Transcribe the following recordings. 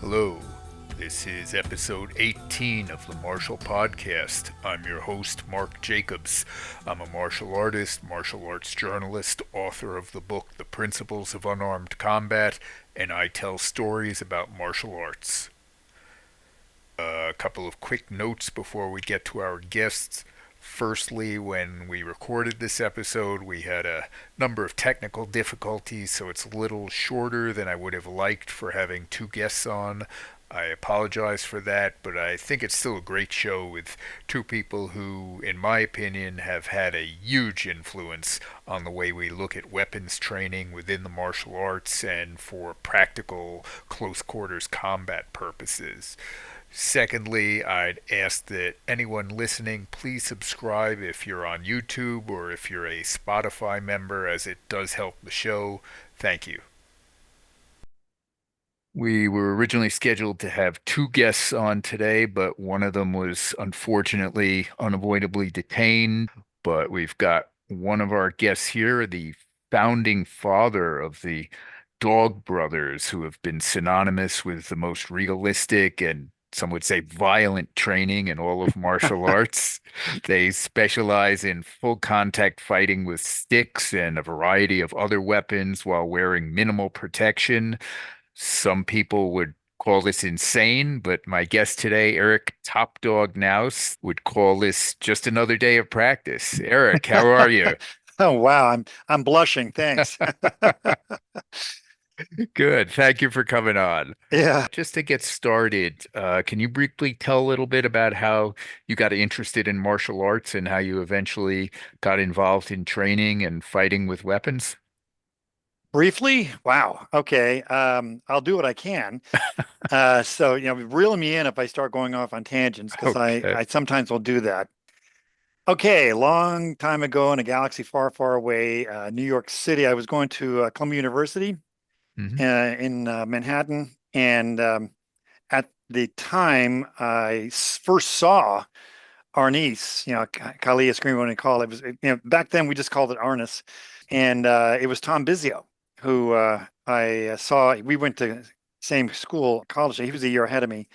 Hello, this is episode 18 of the Martial Podcast. I'm your host, Mark Jacobs. I'm a martial artist, martial arts journalist, author of the book The Principles of Unarmed Combat, and I tell stories about martial arts. A couple of quick notes before we get to our guests. Firstly, when we recorded this episode, we had a number of technical difficulties, so it's a little shorter than I would have liked for having two guests on. I apologize for that, but I think it's still a great show with two people who, in my opinion, have had a huge influence on the way we look at weapons training within the martial arts and for practical close quarters combat purposes. Secondly, I'd ask that anyone listening please subscribe if you're on YouTube or if you're a Spotify member, as it does help the show. Thank you. We were originally scheduled to have two guests on today, but one of them was unfortunately unavoidably detained. But we've got one of our guests here, the founding father of the Dog Brothers, who have been synonymous with the most realistic and some would say violent training in all of martial arts. They specialize in full contact fighting with sticks and a variety of other weapons while wearing minimal protection. Some people would call this insane, but my guest today, Eric Top Dog Knaus, would call this just another day of practice. Eric, how are you? Oh wow, I'm blushing. Thanks. Good. Thank you for coming on. Yeah, Just to get started, can you briefly tell a little bit about how you got interested in martial arts and how you eventually got involved in training and fighting with weapons? briefly. Wow. Okay. I'll do what I can. Reel me in if I start going off on tangents because Okay. I sometimes will do that. Okay, long time ago in a galaxy far, far away, New York City, I was going to Columbia University Hmm. in Manhattan, and at the time first saw Arnis, Kali is screaming when we call it. It was, back then we just called it Arnis. And it was Tom Bizio who I saw. We went to same school, college. He was a year ahead of me.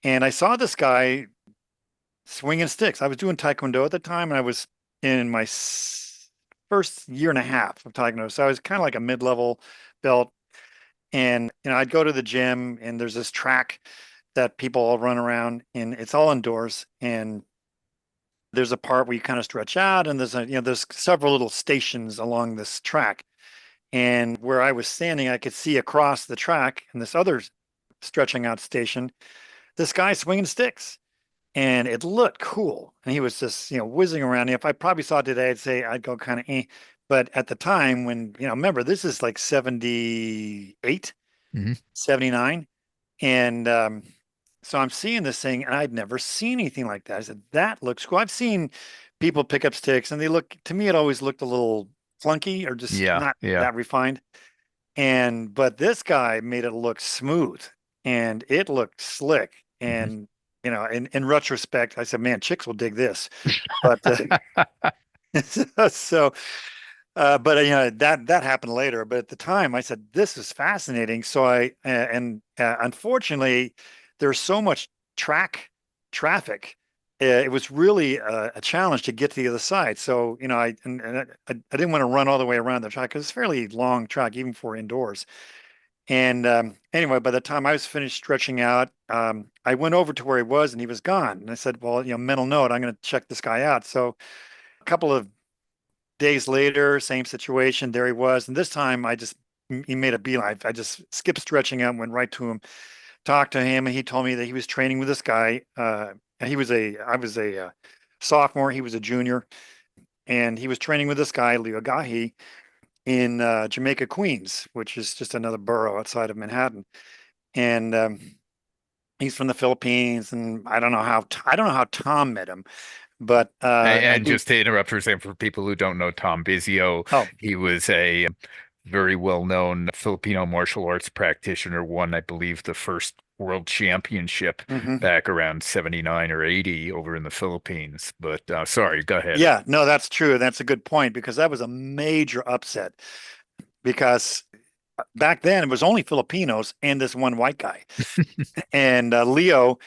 And I saw this guy swinging sticks. I was doing Taekwondo at the time, and I was in my first year and a half of Taekwondo. So I was kind of like a mid-level belt. And, I'd go to the gym, and there's this track that people all run around, and it's all indoors. And there's a part where you kind of stretch out, and there's several little stations along this track. And where I was standing, I could see across the track and this other stretching out station, this guy swinging sticks, and it looked cool. And he was just whizzing around. If I probably saw it today, I'd go kind of eh. But at the time when remember, this is like 78, Hmm. 79, and so I'm seeing this thing, and I'd never seen anything like that. I said, that looks cool. I've seen people pick up sticks, and to me, it always looked a little clunky or just Yeah, not yeah. that refined. But this guy made it look smooth, and it looked slick. Hmm. And, in retrospect, I said, man, chicks will dig this. But so, that happened later. But at the time, I said, this is fascinating. So unfortunately, there's so much traffic. It was really a challenge to get to the other side. So, I didn't want to run all the way around the track because it's a fairly long track, even for indoors. And anyway, by the time I was finished stretching out, I went over to where he was, and he was gone. And I said, well, mental note, I'm going to check this guy out. So a couple of days later, same situation. There he was. And this time he made a beeline. I just skipped stretching out and went right to him, talked to him, and he told me that he was training with this guy. I was a sophomore. He was a junior, and he was training with this guy, Leo Gahi, in Jamaica, Queens, which is just another borough outside of Manhattan. And he's from the Philippines, and I don't know how Tom met him, but I And do. just to interrupt for a second, for people who don't know Tom Bizio, Oh, he was a very well-known Filipino martial arts practitioner, won, I believe, the first world championship mhm. back around 79 or 80 over in the Philippines. But sorry, go ahead. Yeah, no, that's true. That's a good point because that was a major upset because back then it was only Filipinos and this one white guy. And Leo,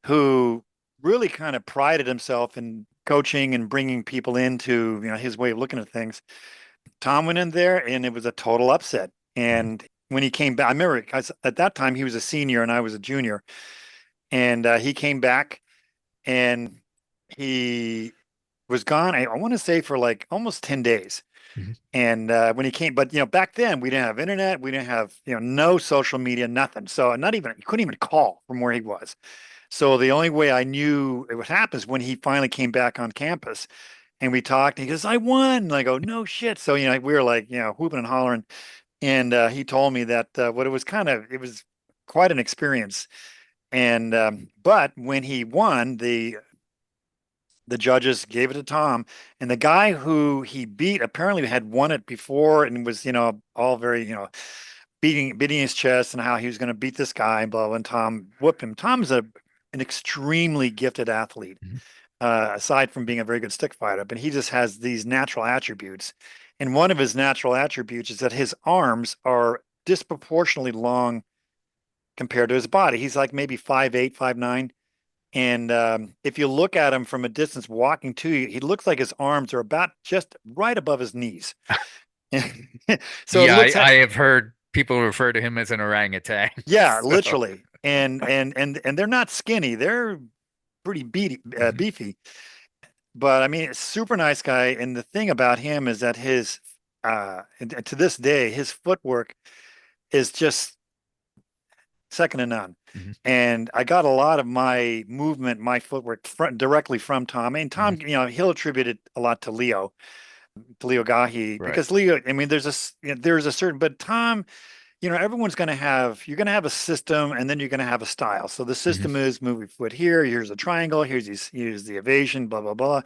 who really kind of prided himself in coaching and bringing people into, his way of looking at things. Tom went in there and it was a total upset. Mhm. And when he came back, I remember at that time he was a senior and I was a junior. And he came back and he was gone. I want to say for like almost 10 days. Mhm. And when he came, but back then we didn't have internet, we didn't have no social media, nothing. So not even you couldn't even call from where he was. So the only way I knew it would happen is when he finally came back on campus and we talked. And he goes, "I won." And I go, "No shit." So we were like whooping and hollering. And he told me that what it was quite an experience. And but when he won, the judges gave it to Tom, and the guy who he beat apparently had won it before and was, all very, beating his chest and how he was going to beat this guy, and blah, blah, and Tom whooped him. Tom's an extremely gifted athlete, Mhm. aside from being a very good stick fighter, but he just has these natural attributes. And one of his natural attributes is that his arms are disproportionately long compared to his body. He's like maybe 5'8", 5'9". And if you look at him from a distance walking to you, he looks like his arms are about just right above his knees. So it Yeah, looks I at, have heard people refer to him as an orangutan. yeah, So, literally. And they're not skinny. They're pretty mhm, beefy. But I mean, super nice guy. And the thing about him is that and to this day, his footwork is just second to none. mhm, And I got a lot of my movement, my footwork directly from Tom. And mhm. Tom, he'll attribute it a lot to Leo Gahi, Right. because Leo, I mean, there's a certain, but Tom, everyone's going to you're going to have a system and then you're going to have a style. So the Mhm, system is move your foot here, here's a triangle, here's the evasion, blah, blah, blah.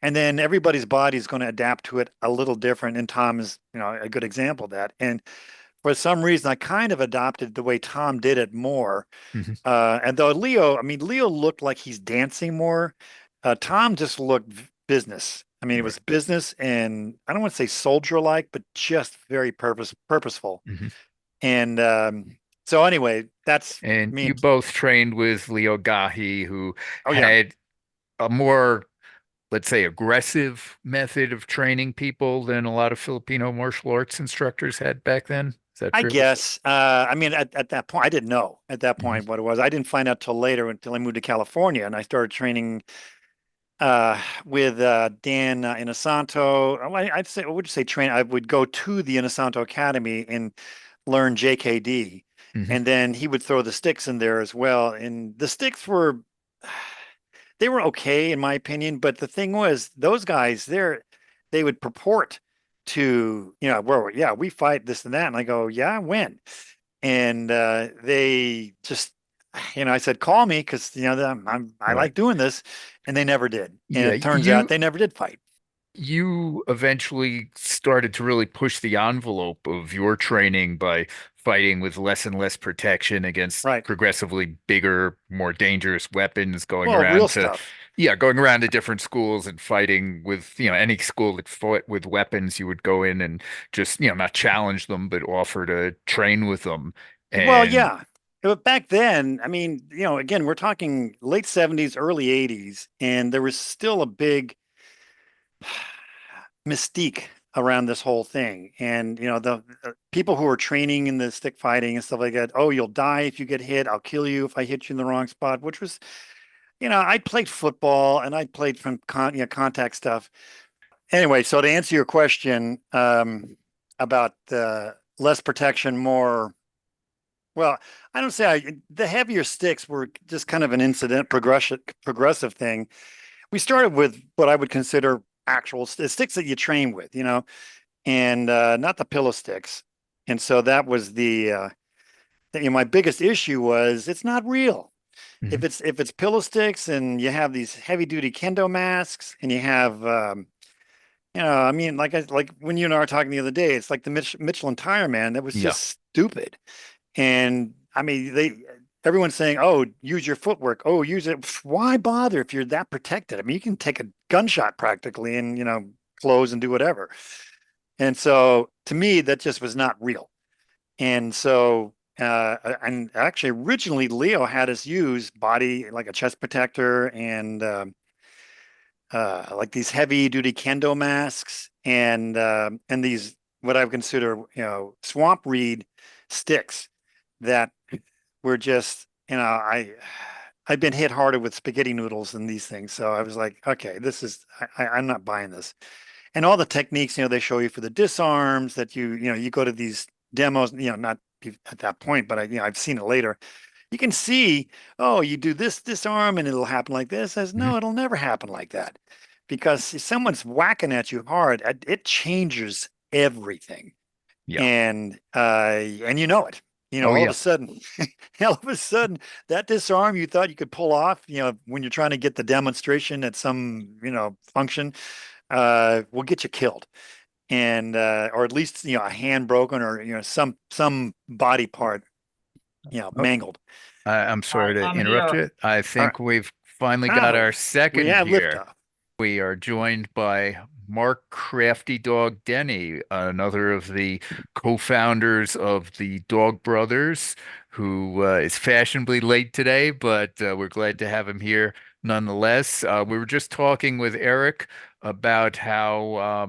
And then everybody's body is going to adapt to it a little different. And Tom is, a good example of that. And for some reason, I kind of adopted the way Tom did it more. mhm. And though Leo, I mean, Leo looked like he's dancing more. Tom just looked business. I mean, it Right. was business and I don't want to say soldier-like, but just very purposeful. Mhm. And so anyway, that's And me you and both trained with Leo Gahi, who oh yeah, had a more, let's say, aggressive method of training people than a lot of Filipino martial arts instructors had back then. Is that I fair to say? guess. I mean, at that point, I didn't know at that Mhm, point what it was. I didn't find out till later until I moved to California and I started training with Dan Inosanto. I'd say, what would you say, train? I would go to the Inosanto Academy and learn JKD, mhm, and then he would throw the sticks in there as well. And the sticks they were okay in my opinion, but the thing was, those guys, they would purport to, well, yeah, we fight this and that, and I go, yeah, when? And they just I said, call me because I right. like doing this, and they never did. And Yeah, it turns out you they never did fight. you eventually started to really push the envelope of your training by fighting with less and less protection against Right. progressively bigger, more dangerous weapons, Well, real stuff. going around to different schools and fighting with, any school that fought with weapons, you would go in and just, not challenge them, but offer to train with them. Well, And yeah. But back then, I mean, again, we're talking late 70s, early 80s, and there was still a big mystique around this whole thing. And, the people who were training in the stick fighting and stuff like that, oh, you'll die if you get hit. I'll kill you if I hit you in the wrong spot, which was, I played football and I played from contact stuff. Anyway, so to answer your question, about less protection, more, well, I don't say the heavier sticks were just kind of an incident progressive thing. We started with what I would consider actual sticks that you train with, and not the pillow sticks. And so that was my biggest issue was it's not real. mhm, If it's pillow sticks and you have these heavy duty kendo masks and you have I mean, like when you and I were talking the other day, it's like the Michelin tire man. That was yeah, just stupid. And I mean, everyone's saying, "Oh, use your footwork. Oh, use it." Why bother if you're that protected? I mean, you can take a gunshot practically and close and do whatever. And so, to me, that just was not real. And so, and actually, originally Leo had us use body like a chest protector and like these heavy duty kendo masks and these what I would consider swamp reed sticks that were just I've been hit harder with spaghetti noodles than these things, so I was like, okay, this is I'm not buying this. And all the techniques they show you for the disarms that you go to these demos, not at that point, but I've seen it later. You can see, oh, you do this disarm and it'll happen like this. Says, Mhm. no, it'll never happen like that. Because if someone's whacking at you hard, it changes everything. Yeah. And you know it. Oh, All of yeah. a sudden, all of a sudden, that disarm you thought you could pull off, when you're trying to get the demonstration at some, function, will get you killed. And or at least, a hand broken or, some body part, Oh, mangled. I'm sorry to I'm interrupt here. you. I All think we've finally got right. our We second have here. liftoff. We are joined by Mark Crafty Dog Denny, another of the co-founders of the Dog Brothers, who is fashionably late today, but we're glad to have him here nonetheless. We were just talking with Eric about how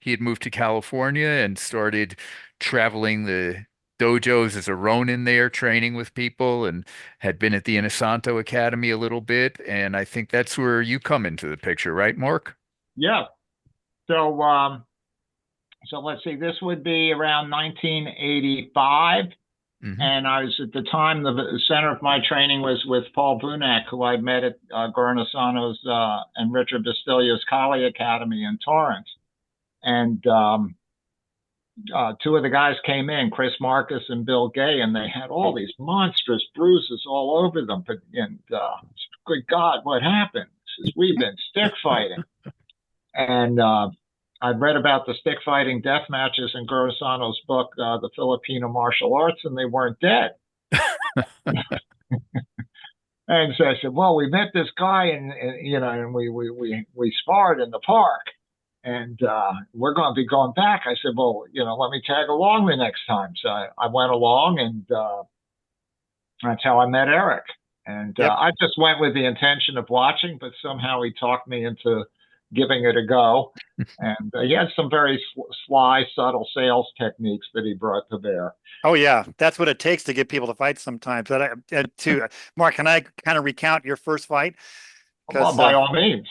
he had moved to California and started traveling the dojos as a Ronin there, training with people, and had been at the Inosanto Academy a little bit, and I think that's where you come into the picture, right, Mark? Yeah. So, so let's see. This would be around 1985, Hmm. and I was at the time the center of my training was with Paul Bunak, who I met at Guernosano's and Richard Bastilio's Collie Academy in Torrance. And two of the guys came in, Chris Marcus and Bill Gay, and they had all these monstrous bruises all over them. And good God, what happened? He says, we've been stick fighting. And I read about the stick fighting death matches in Guernosano's book, The Filipino Martial Arts, and they weren't dead. And so I said, well, we met this guy and we sparred in the park and we're going to be going back. I said, well, let me tag along the next time. So I went along and that's how I met Eric. And Yep. I just went with the intention of watching, but somehow he talked me into giving it a go. And he had some very sly, subtle sales techniques that he brought to bear. Oh yeah, that's what it takes to get people to fight sometimes. But Mark, can I kind of recount your first fight? Well, Because by all means.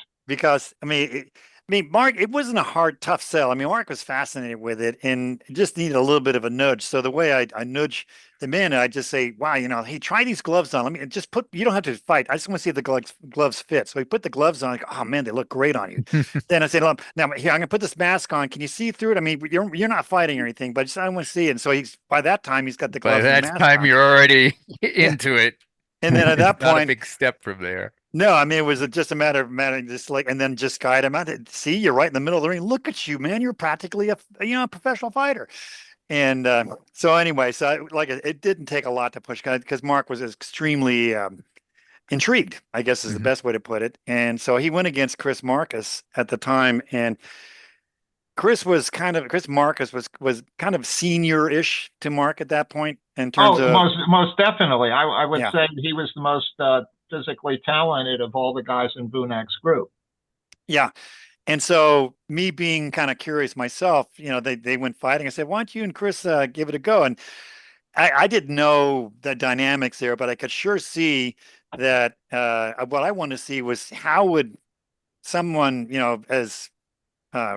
Mark, it wasn't a hard, tough sell. I mean, Mark was fascinated with it and just needed a little bit of a nudge. So the way I nudge them in, I just say, wow, hey, try these gloves on. Let me just you don't have to fight. I just want to see if the gloves fit. So he put the gloves on. Like, oh man, they look great on you. Then I said, "Look, now here, I'm going to put this mask on. Can you see through it? I mean, you're not fighting or anything, but I want to see it." And so by that time, he's got the By gloves and the that mask time, on. you're already Yeah. into it. And then at that Not a point, big step from there. no, I mean, it was just a matter of just like, and then just guide him out. See, you're right in the middle of the ring. Look at you, man. You're practically a professional fighter. And so anyway, it didn't take a lot to push because Mark was extremely intrigued, I guess is the Hmm. best way to put it. And so he went against Chris Marcus at the time, and Chris Marcus was kind of senior-ish to Mark at that point in terms Oh, of most definitely. I would yeah. say he was the most physically talented of all the guys in Bunak's group. Yeah. And so me being kind of curious myself, they went fighting. I said, why don't you and Chris give it a go? And I didn't know the dynamics there, but I could sure see that what I wanted to see was how would someone, as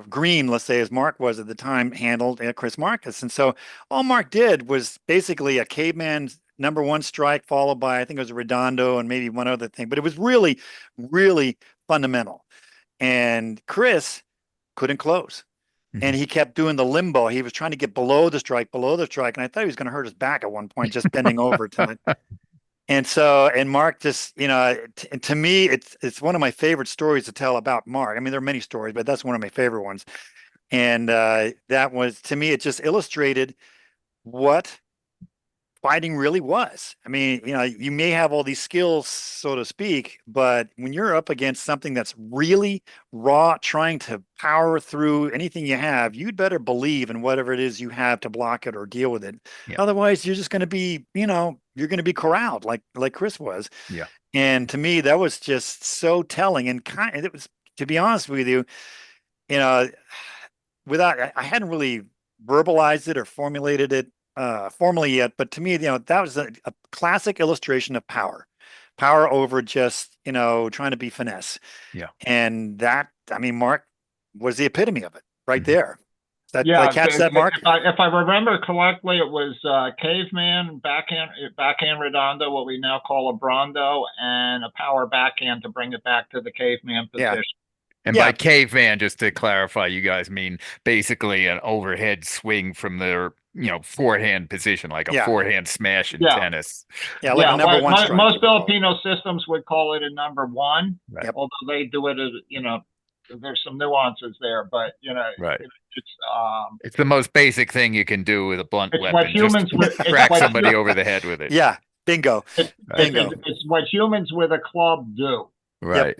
green, let's say, as Mark was at the time, handled Chris Marcus. And so all Mark did was basically a caveman number one strike, followed by, I think it was a redondo and maybe one other thing, but it was really, really fundamental. And Chris couldn't close. And Hmm. he kept doing the limbo. He was trying to get below the strike, below the strike. And I thought he was going to hurt his back at one point, just bending over to it. And Mark just, to me, it's one of my favorite stories to tell about Mark. I mean, there are many stories, but that's one of my favorite ones. And that was, to me, it just illustrated what fighting really was. I mean, you may have all these skills, so to speak, but when you're up against something that's really raw, trying to power through anything you have, you'd better believe in whatever it is you have to block it or deal with it. Yeah. Otherwise, you're just going to be, you're going to be corralled like Chris was. Yeah. And to me, that was just so telling. And it was, to be honest with you, you know, I hadn't really verbalized it or formulated it formally yet, but to me, that was a classic illustration of power over just, trying to be finesse. Yeah. And that, I mean, Mark was the epitome of it right Mm-hmm. there. Did Yeah, I catch that, Mark? if I remember correctly, it was caveman, backhand redondo, what we now call a brondo, and a power backhand to bring it back to the caveman position. Yeah. And Yeah. by caveman, just to clarify, you guys mean basically an overhead swing from their, forehand position, like a Yeah. forehand smash in Yeah. tennis. Yeah, like a number one strike. Most Filipino systems would call it a number one, Right. Yep. although they do it as, there's some nuances there, but Right. it's It's the most basic thing you can do with a blunt it's weapon. what humans Just would crack somebody over the head with it. Yeah, bingo. Bingo. It's what humans with a club do. Right.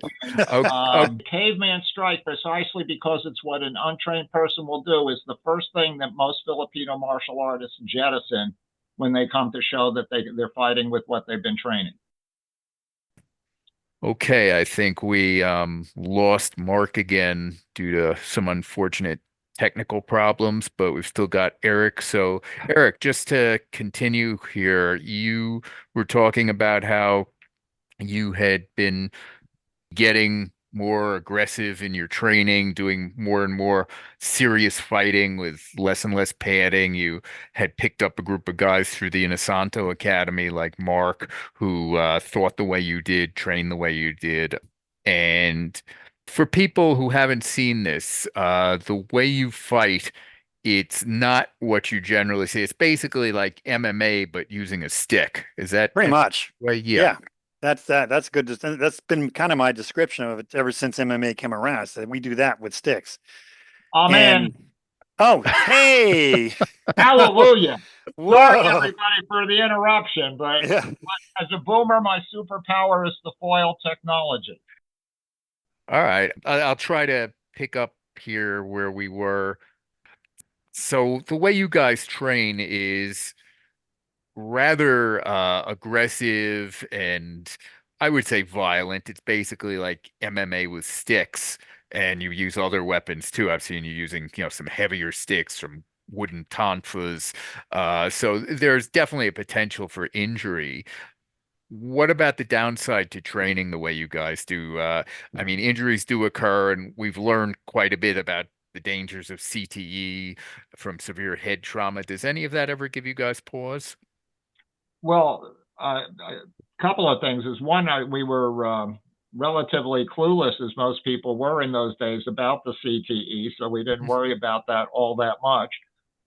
Caveman strike, precisely because it's what an untrained person will do, is the first thing that most Filipino martial artists jettison when they come to show that they're fighting with what they've been training. Okay, I think we lost Mark again due to some unfortunate technical problems, but we've still got Eric. So, Eric, just to continue here, you were talking about how you had been getting more aggressive in your training, doing more and more serious fighting with less and less padding. You had picked up a group of guys through the Inosanto Academy, like Mark, who thought the way you did, trained the way you did. And for people who haven't seen this, the way you fight, it's not what you generally see. It's basically like MMA, but using a stick. Is that Pretty much. right? Yeah. That's good. That's been kind of my description of it ever since MMA came around. So we do that with sticks. Oh, man. Oh, hey. Hallelujah. Whoa. Sorry, everybody, for the interruption, but Yeah. as a boomer, my superpower is the foil technology. All right. I'll try to pick up here where we were. So the way you guys train is rather aggressive and I would say violent. It's basically like MMA with sticks, and you use other weapons too. I've seen you using, some heavier sticks from wooden tonfas. So there's definitely a potential for injury. What about the downside to training the way you guys do? I mean, injuries do occur, and we've learned quite a bit about the dangers of CTE from severe head trauma. Does any of that ever give you guys pause? Well, a couple of things is one, we were relatively clueless, as most people were in those days, about the CTE, so we didn't worry about that all that much.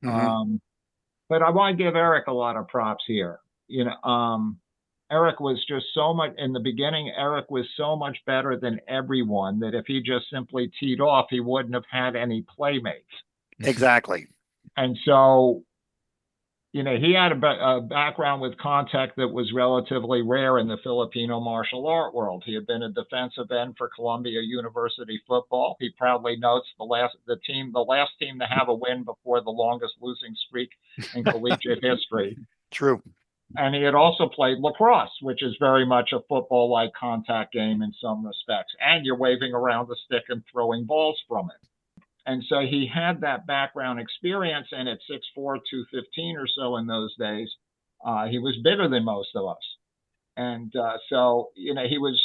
But I want to give Eric a lot of props here. Eric was just so much in the beginning. Eric was so much better than everyone that if he just simply teed off, he wouldn't have had any playmates. Exactly. And so, he had a background with contact that was relatively rare in the Filipino martial art world. He had been a defensive end for Columbia University football. He proudly notes the last team to have a win before the longest losing streak in collegiate history. True. And he had also played lacrosse, which is very much a football-like contact game in some respects. And you're waving around the stick and throwing balls from it. And so he had that background experience, and at 6'4", 215 or so in those days, he was bigger than most of us. And so, he was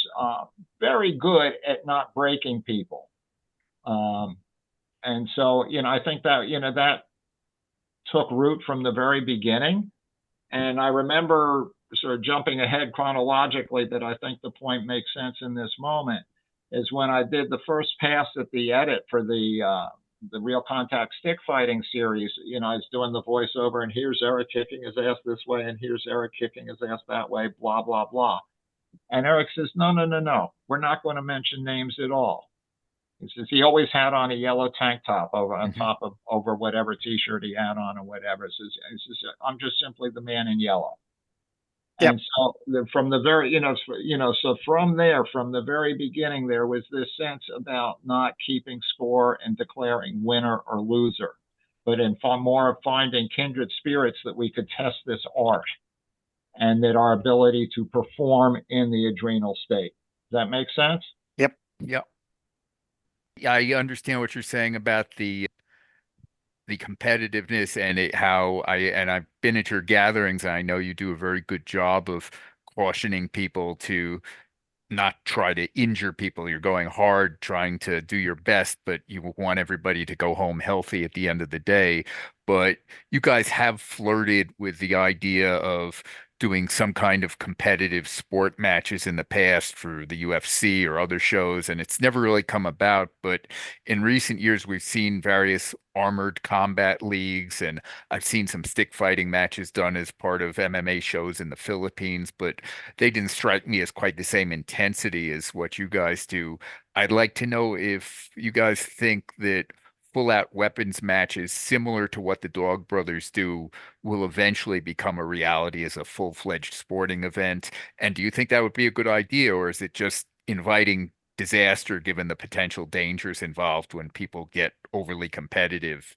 very good at not breaking people. And so, I think that, that took root from the very beginning. And I remember sort of jumping ahead chronologically, but I think the point makes sense in this moment, is when I did the first pass at the edit for the Real Contact Stick Fighting series. I was doing the voiceover, and here's Eric kicking his ass this way, and here's Eric kicking his ass that way, blah, blah, blah. And Eric says, no, we're not going to mention names at all. He says he always had on a yellow tank top on Mm-hmm. top of over whatever T-shirt he had on or whatever. He says I'm just simply the man in yellow. Yep. And so from the very, so from there, from the very beginning, there was this sense about not keeping score and declaring winner or loser, but in more of finding kindred spirits that we could test this art and that our ability to perform in the adrenal state. Does that make sense? Yep. Yeah. Yeah, I understand what you're saying about the competitiveness and I've been at your gatherings and I know you do a very good job of cautioning people to not try to injure people. You're going hard, trying to do your best, but you want everybody to go home healthy at the end of the day. But you guys have flirted with the idea of doing some kind of competitive sport matches in the past for the UFC or other shows, and it's never really come about. But in recent years, we've seen various armored combat leagues, and I've seen some stick fighting matches done as part of MMA shows in the Philippines, but they didn't strike me as quite the same intensity as what you guys do. I'd like to know if you guys think that full-out weapons matches similar to what the Dog Brothers do will eventually become a reality as a full-fledged sporting event. And do you think that would be a good idea, or is it just inviting disaster given the potential dangers involved when people get overly competitive?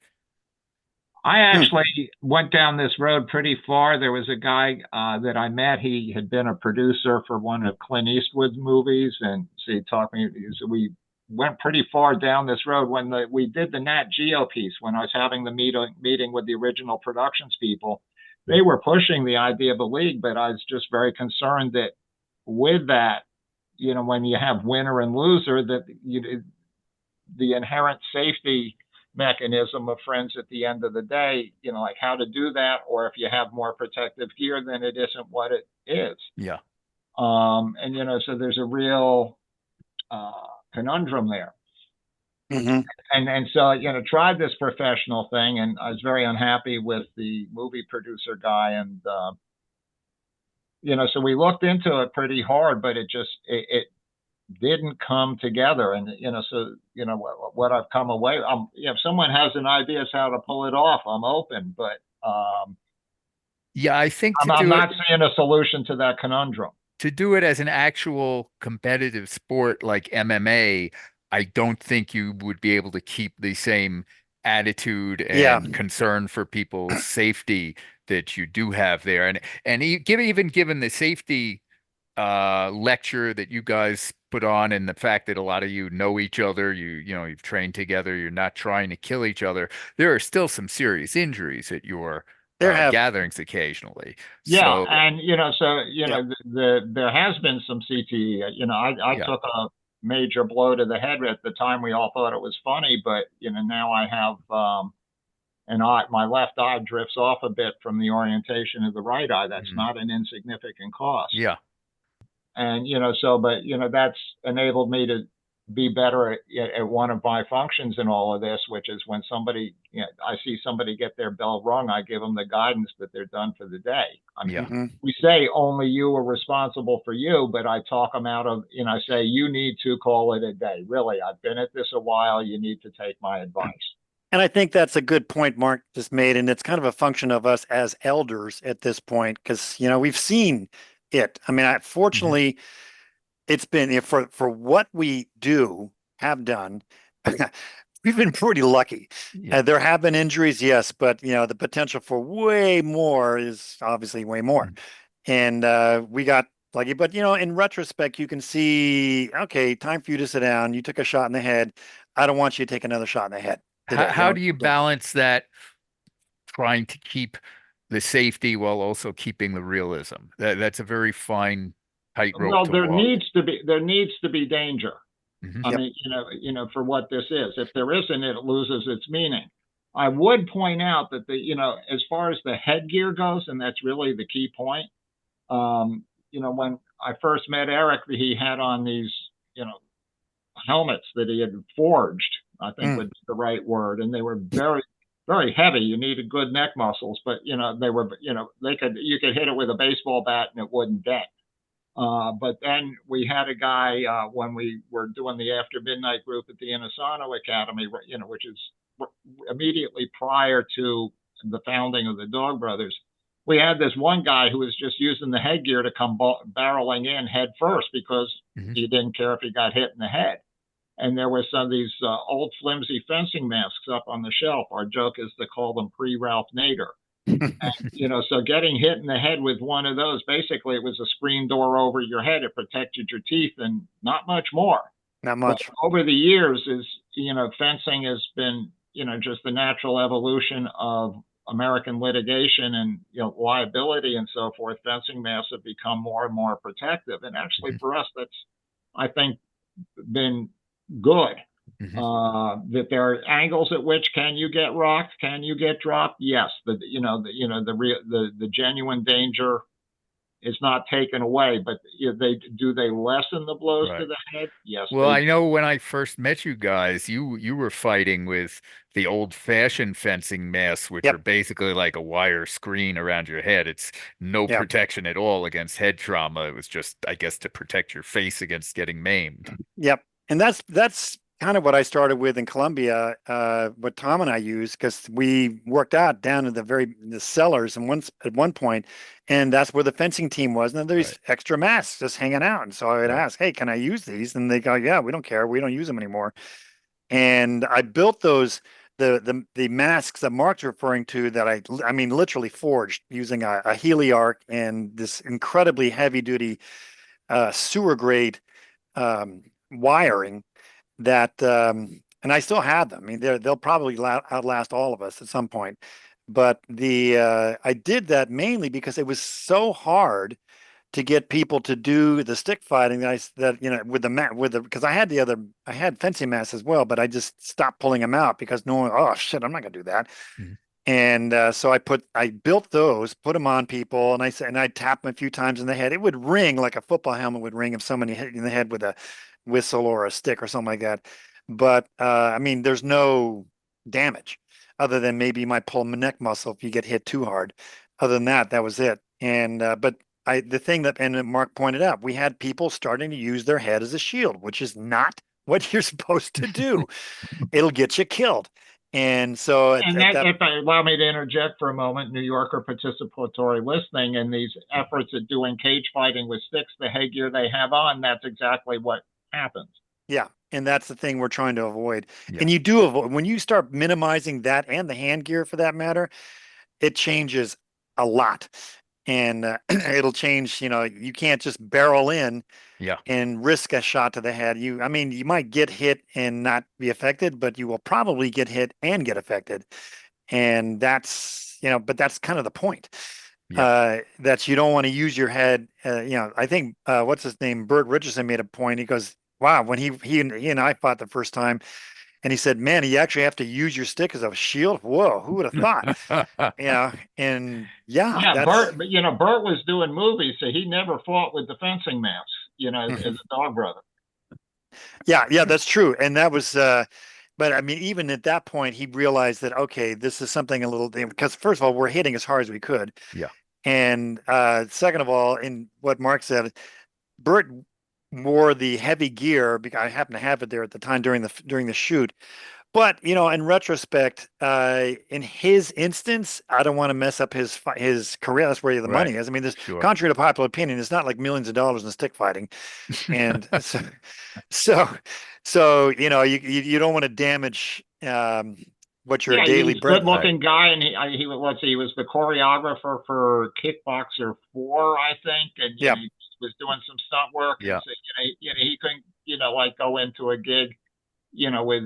I actually went down this road pretty far. There was a guy that I met. He had been a producer for one of Clint Eastwood's movies, and so he taught me. So we went pretty far down this road when we did the Nat Geo piece. When I was having the meeting with the original productions people, they were pushing the idea of a league, but I was just very concerned that with that, when you have winner and loser, that the inherent safety mechanism of friends at the end of the day, like how to do that, or if you have more protective gear, then it isn't what it is. Yeah. And so there's a real conundrum there. Mm-hmm. And so tried this professional thing, and I was very unhappy with the movie producer guy, and so we looked into it pretty hard, but it didn't come together. And what I've come away, if someone has an idea as how to pull it off, I'm open, but Yeah, I think I'm not seeing a solution to that conundrum. to do it as an actual competitive sport like MMA, I don't think you would be able to keep the same attitude Yeah. and concern for people's safety that you do have there. And even given the safety lecture that you guys put on and the fact that a lot of you know each other, you've trained together, you're not trying to kill each other, there are still some serious injuries at your gatherings occasionally. Yeah, So, and there has been some CTE. I yeah. took a major blow to the head at the time. We all thought it was funny, but now I have my left eye drifts off a bit from the orientation of the right eye. That's not an insignificant cost. Yeah. And that's enabled me to be better at one of my functions in all of this, which is when somebody, I see somebody get their bell rung, I give them the guidance that they're done for the day. I mean, we say only you are responsible for you, but I talk them out of, I say, you need to call it a day. Really, I've been at this a while. You need to take my advice. And I think that's a good point Mark just made. And it's kind of a function of us as elders at this point, because, we've seen it. I mean, fortunately, it's been for what we have done. We've been pretty lucky. Yeah. There have been injuries, yes, but the potential for way more is obviously way more. And we got lucky. But in retrospect, you can see, okay, time for you to sit down. You took a shot in the head. I don't want you to take another shot in the head today. How do you balance that, trying to keep the safety while also keeping the realism? That's a very fine tightrope Well, to there walk. needs to be danger. I mean, for what this is. If there isn't, it loses its meaning. I would point out that as far as the headgear goes, and that's really the key point. When I first met Eric, he had on these, helmets that he had forged, I think would be the right word, and they were very, very heavy. You needed good neck muscles, but they were, you could hit it with a baseball bat and it wouldn't dent. But then we had a guy when we were doing the After Midnight group at the Inasano Academy, which is immediately prior to the founding of the Dog Brothers. We had this one guy who was just using the headgear to come barreling in head first because he didn't care if he got hit in the head. And there were some of these old flimsy fencing masks up on the shelf. Our joke is to call them pre-Ralph Nader. And, so getting hit in the head with one of those, basically it was a screen door over your head. It protected your teeth and not much more. Not much. But over the years fencing has been, just the natural evolution of American litigation and, liability and so forth. Fencing masks have become more and more protective. And actually for us, that's, I think, been good. That there are angles at which can you get rocked, can you get dropped? Yes, the genuine danger is not taken away, but they lessen the blows to the head? Yes. Well, I know when I first met you guys, you were fighting with the old-fashioned fencing masks, which are basically like a wire screen around your head. It's no protection at all against head trauma. It was just, I guess, to protect your face against getting maimed. Yep. And that's kind of what I started with in Colombia, what Tom and I used, because we worked out down in the cellars and at one point, and that's where the fencing team was. And there's extra masks just hanging out. And so I would ask, hey, can I use these? And they go, yeah, we don't care. We don't use them anymore. And I built those, the masks that Mark's referring to that I mean, literally forged using a Heliarc and this incredibly heavy duty sewer grade wiring that and I still have them. I mean, they'll probably outlast all of us at some point. But I did that mainly because it was so hard to get people to do the stick fighting because I had fencing masks as well, but I just stopped pulling them out because no one, oh shit, I'm not gonna do that. And so I built those, put them on people, and I'd tap them a few times in the head. It would ring like a football helmet would ring if somebody hit you in the head with a whistle or a stick or something like that. But I mean, there's no damage other than maybe you might pull my neck muscle if you get hit too hard. Other than that, that was it. And but the thing that Mark pointed out, we had people starting to use their head as a shield, which is not what you're supposed to do. It'll get you killed. And so, if I allow me to interject for a moment, New Yorker participatory listening and these efforts at doing cage fighting with sticks, the headgear they have on, that's exactly what happens. Yeah. And that's the thing we're trying to avoid. Yeah. And you do avoid when you start minimizing that and the hand gear for that matter, it changes a lot. And it'll change, you can't just barrel in and risk a shot to the head. I mean, you might get hit and not be affected, but you will probably get hit and get affected. And that's, but that's kind of the point. That you don't want to use your head. I think, what's his name? Bert Richardson made a point. He goes, wow, when he and I fought the first time, and he said, man, you actually have to use your stick as a shield. Whoa, who would have thought? And Bert, but Bert was doing movies, so he never fought with the fencing masks, as a dog brother. Yeah, that's true. And that was, but I mean, even at that point, he realized that, okay, this is something a little, because first of all, we're hitting as hard as we could. Yeah. And second of all, in what Mark said, Bert wore the heavy gear because I happened to have it there at the time during the shoot. But in retrospect, in his instance, I don't want to mess up his career. That's where the money is. I mean, contrary to popular opinion, it's not like millions of dollars in stick fighting, and so you don't want to damage what your daily bread. Good-looking guy, and he was the choreographer for Kickboxer 4, I think, and he was doing some stunt work. Yeah. And so, he couldn't, go into a gig, with,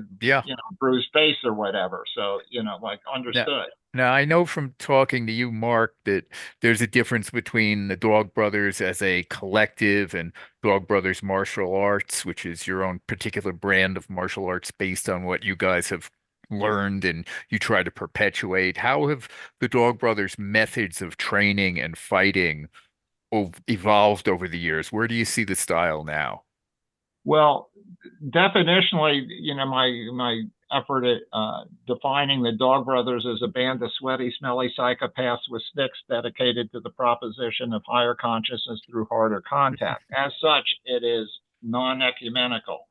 bruised face or whatever. So, understood. Now, I know from talking to you, Mark, that there's a difference between the Dog Brothers as a collective and Dog Brothers Martial Arts, which is your own particular brand of martial arts based on what you guys have learned and you try to perpetuate. How have the Dog Brothers methods of training and fighting evolved over the years? Where do you see the style now? Well, definitionally, my effort at defining the Dog Brothers as a band of sweaty, smelly psychopaths with sticks dedicated to the proposition of higher consciousness through harder contact. As such, it is non-ecumenical.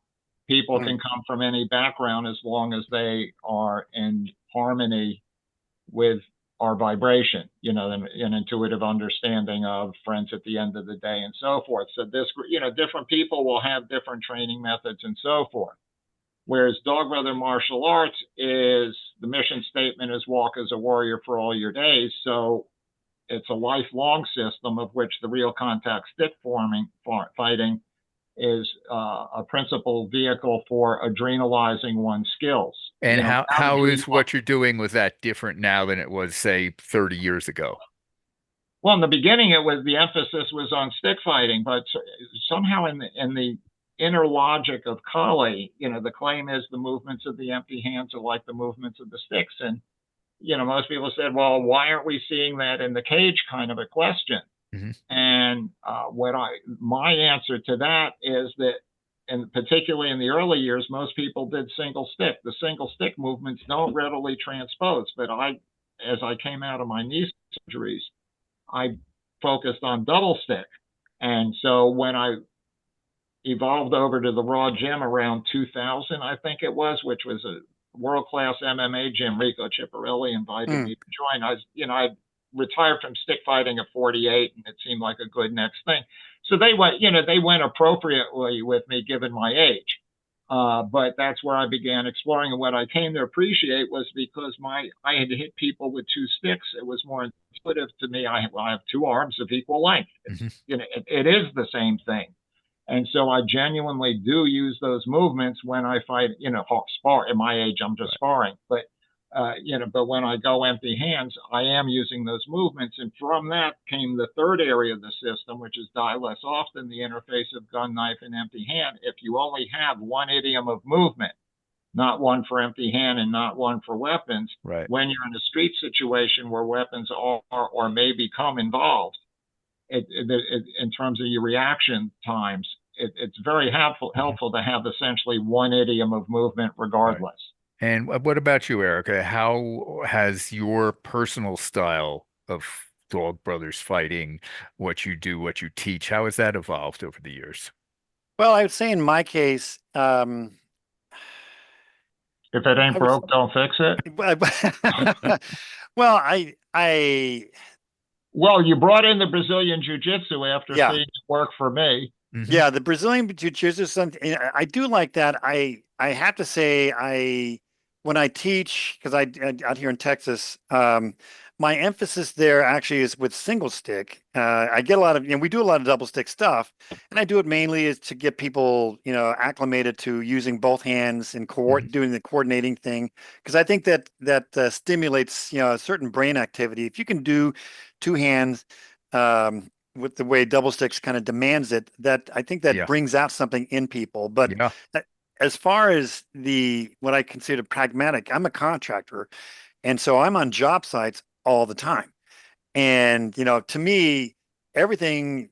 People can come from any background as long as they are in harmony with our vibration, you know, an intuitive understanding of friends at the end of the day and so forth. So this, you know, different people will have different training methods and so forth. Whereas Dog Brother Martial Arts is, the mission statement is walk as a warrior for all your days. So it's a lifelong system of which the real contact stick fighting is a principal vehicle for adrenalizing one's skills. And how is what you're doing with that different now than it was, say, 30 years ago? Well, in the beginning, the emphasis was on stick fighting, but somehow in the inner logic of Kali, you know, the claim is the movements of the empty hands are like the movements of the sticks. And, you know, most people said, well, why aren't we seeing that in the cage, kind of a question. Mm-hmm. And my answer to that is that, and particularly in the early years, most people did single stick. The single stick movements don't readily transpose. But as I came out of my knee surgeries, I focused on double stick. And so when I evolved over to the Raw Gym around 2000, I think it was, which was a world-class MMA gym, Rico Chiapparelli invited me to join. I retired from stick fighting at 48, and it seemed like a good next thing. So they went appropriately with me given my age. But that's where I began exploring. And what I came to appreciate was because I had hit people with two sticks. It was more intuitive to me. I have two arms of equal length. Mm-hmm. It is the same thing. And so I genuinely do use those movements when I fight, spar. At my age, I'm just sparring. But but when I go empty hands, I am using those movements. And from that came the third area of the system, which is die less often, the interface of gun, knife, and empty hand. If you only have one idiom of movement, not one for empty hand and not one for weapons, right, when you're in a street situation where weapons are or may become involved, in terms of your reaction times, it's very helpful to have essentially one idiom of movement regardless. Right. And what about you, Erica? How has your personal style of Dog Brothers fighting, what you do, what you teach, how has that evolved over the years? Well, I would say in my case, if it ain't broke, don't fix it. Well, you brought in the Brazilian Jiu-Jitsu after seeing it work for me. Mm-hmm. Yeah, the Brazilian Jiu-Jitsu is something I do like that. I have to say, when I teach, because I out here in Texas, my emphasis there actually is with single stick. I get a lot of, we do a lot of double stick stuff, and I do it mainly is to get people, acclimated to using both hands and doing the coordinating thing, because I think that stimulates, a certain brain activity. If you can do two hands, with the way double sticks kind of demands it, that I think that brings out something in people. But as far as what I consider pragmatic, I'm a contractor, and so I'm on job sites all the time. And, to me, everything,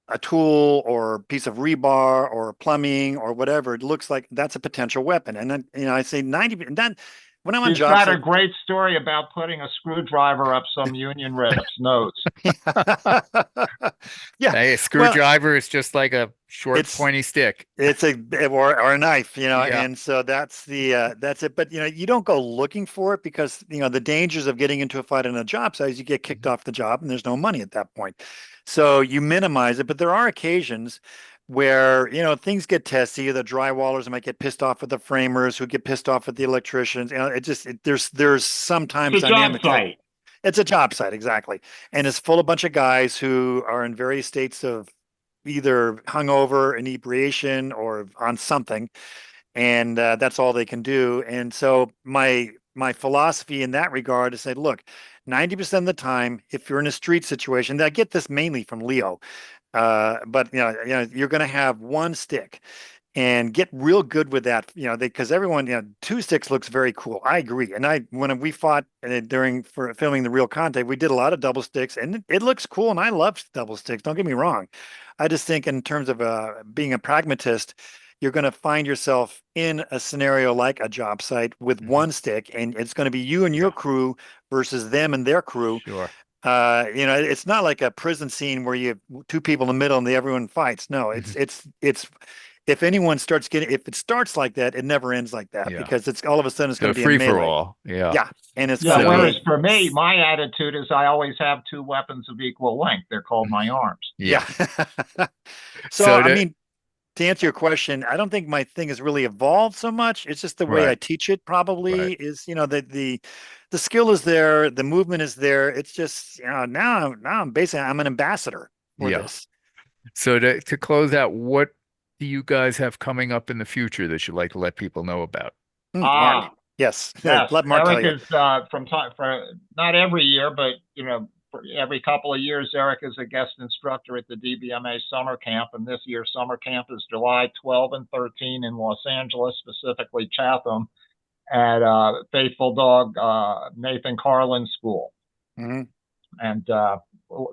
a tool or a piece of rebar or plumbing or whatever, it looks like that's a potential weapon. And then, I say 90, and then when I'm on job site. You've got a great story about putting a screwdriver up some union rep's nose. Hey, a screwdriver is just like a short, pointy stick. It's or a knife, and so that's it. But you don't go looking for it, because the dangers of getting into a fight on a job site is you get kicked off the job and there's no money at that point. So you minimize it. But there are occasions where things get testy. The drywallers might get pissed off with the framers, who get pissed off with the electricians. There's sometimes it's a job site. It's a job site, exactly, and it's full of a bunch of guys who are in various states of either hungover, inebriation, or on something, and that's all they can do. And so my philosophy in that regard is say, look, 90% of the time, if you're in a street situation, I get this mainly from Leo. But you're going to have one stick, and get real good with that. Because everyone, two sticks looks very cool. I agree. And when we fought for filming the Real Contact, we did a lot of double sticks, and it looks cool. And I love double sticks. Don't get me wrong. I just think in terms of being a pragmatist, you're going to find yourself in a scenario like a job site with one stick, and it's going to be you and your crew versus them and their crew. Sure. It's not like a prison scene where you have two people in the middle and everyone fights. No, it's if anyone starts getting, if it starts like that, it never ends like that, Yeah. because it's all of a sudden it's going So to be a free for melee. all. Yeah. Yeah, and it's Yeah, going to whereas be for me, my attitude is I always have two weapons of equal length. They're called my arms. Yeah. So, So I mean, to answer your question, I don't think my thing has really evolved so much. It's just the way I right. teach it Right. probably is, the skill is there, the movement is there. It's just, now I'm basically I'm an ambassador for Yeah. this. So to close out, what do you guys have coming up in the future that you'd like to let people know about? Mark. Ah, Yes. yes. Let Mark tell Eric you. is from time for not every year, but for every couple of years, Eric is a guest instructor at the DBMA summer camp, and this year's summer camp is July 12 and 13 in Los Angeles, specifically Chatham, at Faithful Dog Nathan Carlin School. Mm-hmm. And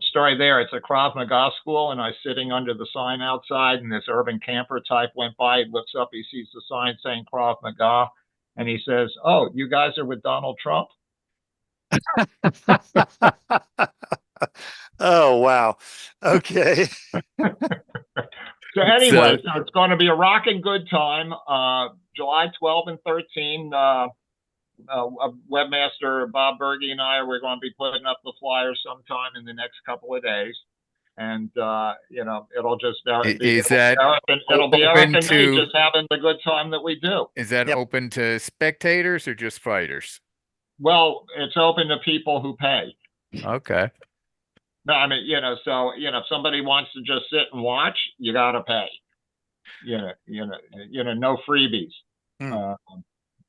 story there, it's a Krav Maga school, and I was sitting under the sign outside, and this urban camper type went by. He looks up, he sees the sign saying Krav Maga, and he says, "Oh, you guys are with Donald Trump?" Oh, wow. Okay. So anyway, So so it's going to be a rocking good time. July 12 and 13. Webmaster Bob Berge and we're going to be putting up the flyer sometime in the next couple of days, and it'll just is that it'll be Eric open and me to just having the good time that we do. is that Yep. open to spectators or just fighters? Well, it's open to people who pay. Okay. No, I mean, if somebody wants to just sit and watch, you got to pay. No freebies. Hmm.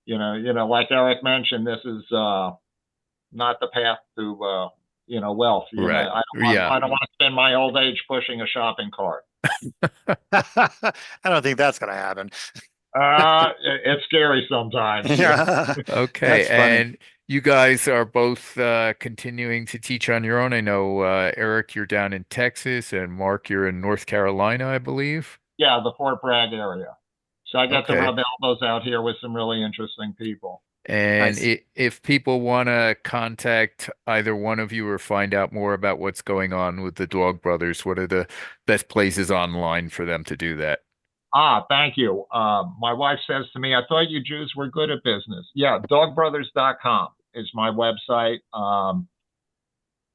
Like Eric mentioned, this is not the path to wealth. Right. I don't want to spend my old age pushing a shopping cart. I don't think that's going to happen. It's scary sometimes. Yeah. Okay. That's funny. And you guys are both continuing to teach on your own. I know Eric, you're down in Texas, and Mark, you're in North Carolina, I believe. Yeah, the Fort Bragg area. So I get to Okay. rub elbows out here with some really interesting people. And Nice. if people want to contact either one of you or find out more about what's going on with the Dog Brothers, what are the best places online for them to do that? Thank you. My wife says to me, I thought you Jews were good at business. Yeah, dogbrothers.com is my website.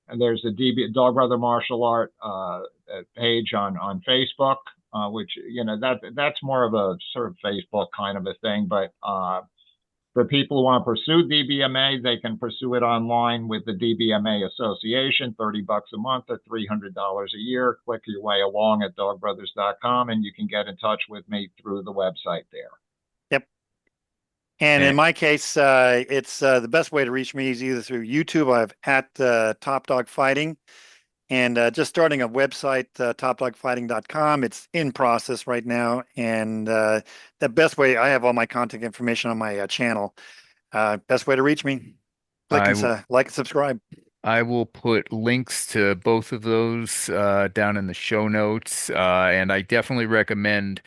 And there's a Dog Brother Martial Art page on Facebook, which, that's more of a sort of Facebook kind of a thing. But for people who want to pursue DBMA, they can pursue it online with the DBMA Association, $30 a month or $300 a year. Click your way along at dogbrothers.com, and you can get in touch with me through the website there. Yep. And in And my case, it's the best way to reach me is either through YouTube. I've at Top Dog Fighting, and just starting a website, topdogfighting.com. It's in process right now, and the best way, I have all my contact information on my channel. Best way to reach me, I like and subscribe. I will put links to both of those down in the show notes. And I definitely recommend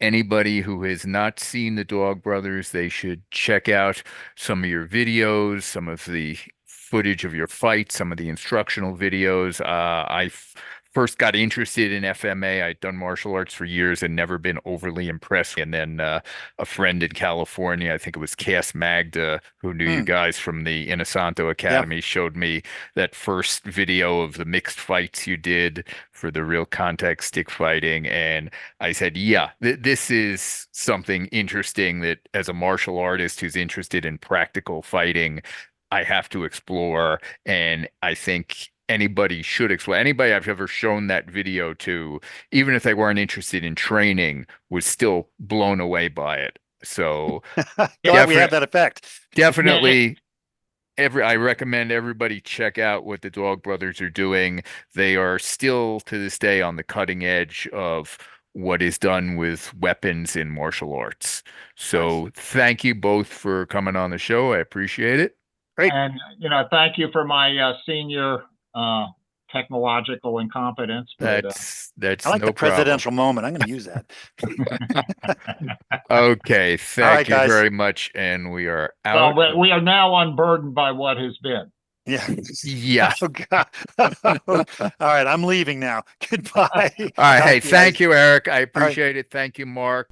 anybody who has not seen the Dog Brothers, they should check out some of your videos, some of the footage of your fights, some of the instructional videos. First got interested in FMA. I'd done martial arts for years and never been overly impressed. And then a friend in California, I think it was Cass Magda, who knew you Hmm. guys from the Inosanto Yeah. Academy, showed me that first video of the mixed fights you did for the real contact stick fighting. And I said, yeah, this is something interesting that as a martial artist who's interested in practical fighting, I have to explore. And I think anybody should explore. Anybody I've ever shown that video to, even if they weren't interested in training, was still blown away by it. So Glad we had that effect. definitely I recommend everybody check out what the Dog Brothers are doing. They are still to this day on the cutting edge of what is done with weapons in martial arts. Nice. So thank you both for coming on the show. I appreciate it. Great. And, thank you for my senior technological incompetence. But That's I like no the problem. presidential moment. I'm going to use that. Okay, All thank right, you guys. very much, and we are well, out. but we are now unburdened by what has been. Yeah. Yeah. Oh, God. All right. I'm leaving now. Goodbye. All right. Talk Hey, to thank guys. you, Eric. I All right. appreciate it. Thank you, Mark.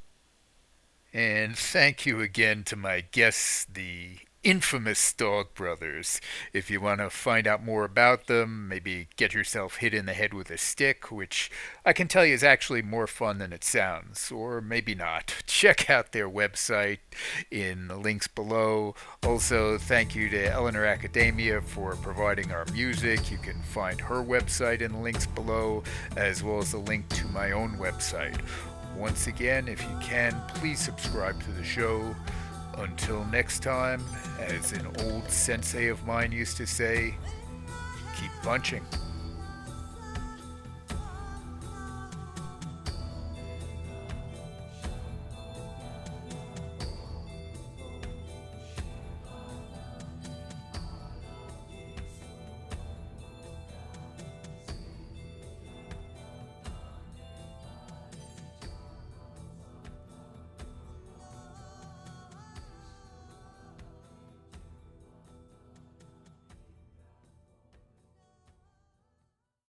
And thank you again to my guests, the infamous Dog Brothers. If you want to find out more about them, maybe get yourself hit in the head with a stick, which I can tell you is actually more fun than it sounds, or maybe not. Check out their website in the links below. Also, thank you to Eleanor Academia for providing our music. You can find her website in the links below, as well as a link to my own website. Once again, if you can, please subscribe to the show. Until next time, as an old sensei of mine used to say, keep punching.